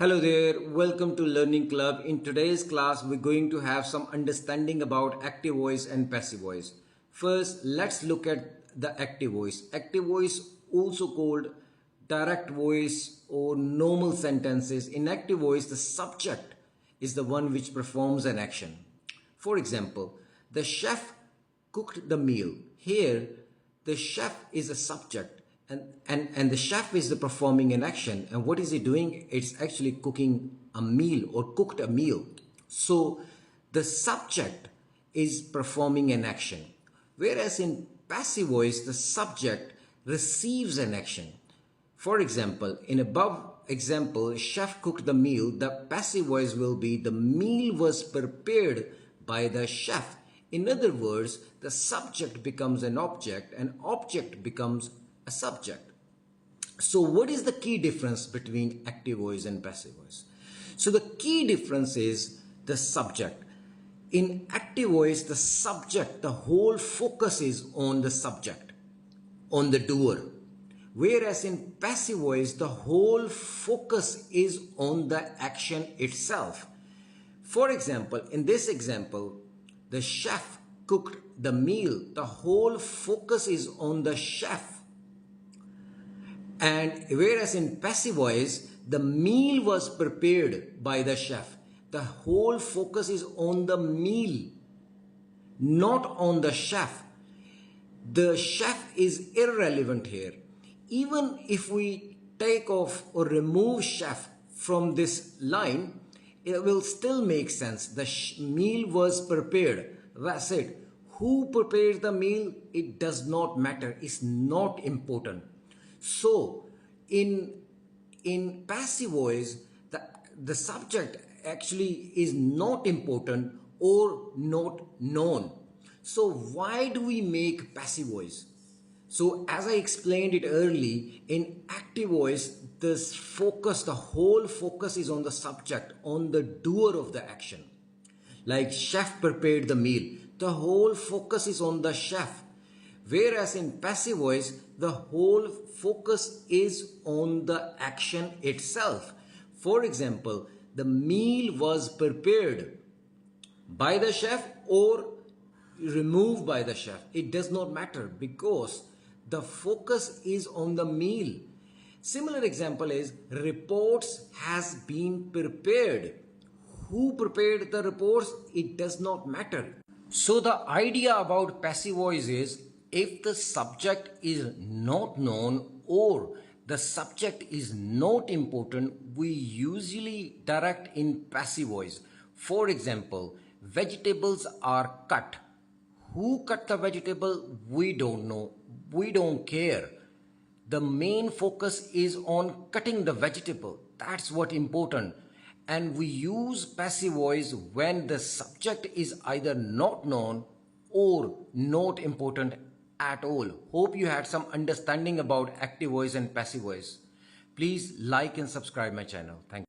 Hello there, welcome to Learning Club. In today's class, we're going to have some understanding about active voice and passive voice. First, let's look at the active voice. Active voice, also called direct voice or normal sentences. In active voice, the subject is the one which performs an action. For example, the chef cooked the meal. Here, the chef is a subject and the chef is the performing an action. And what is he doing? It's actually cooking a meal or cooked a meal. So the subject is performing an action. Whereas in passive voice, the subject receives an action. For example, in above example, chef cooked the meal, the passive voice will be the meal was prepared by the chef. In other words, the subject becomes an object and object becomes a subject. So what is the key difference between active voice and passive voice? So the key difference is the subject. In active voice, the subject, the whole focus is on the subject, on the doer. Whereas in passive voice, the whole focus is on the action itself. For example, in this example, the chef cooked the meal. The whole focus is on the chef. And whereas in passive voice, the meal was prepared by the chef. The whole focus is on the meal, not on the chef. The chef is irrelevant here. Even if we take off or remove chef from this line, it will still make sense. The meal was prepared. That's it. Who prepares the meal? It does not matter. It's not important. So in passive voice, the subject actually is not important or not known. So why do we make passive voice? So as I explained it early, in active voice, the whole focus is on the subject, on the doer of the action. Like chef prepared the meal. The whole focus is on the chef. Whereas in passive voice, the whole focus is on the action itself. For example, the meal was prepared by the chef or removed by the chef. It does not matter because the focus is on the meal. Similar example is reports has been prepared. Who prepared the reports? It does not matter. So the idea about passive voice is if the subject is not known or the subject is not important, we usually direct in passive voice. For example, vegetables are cut. Who cut the vegetable? We don't know. We don't care. The main focus is on cutting the vegetable. That's what important. And we use passive voice when the subject is either not known or not important at all. Hope you had some understanding about active voice and passive voice. Please like and subscribe my channel. Thank you.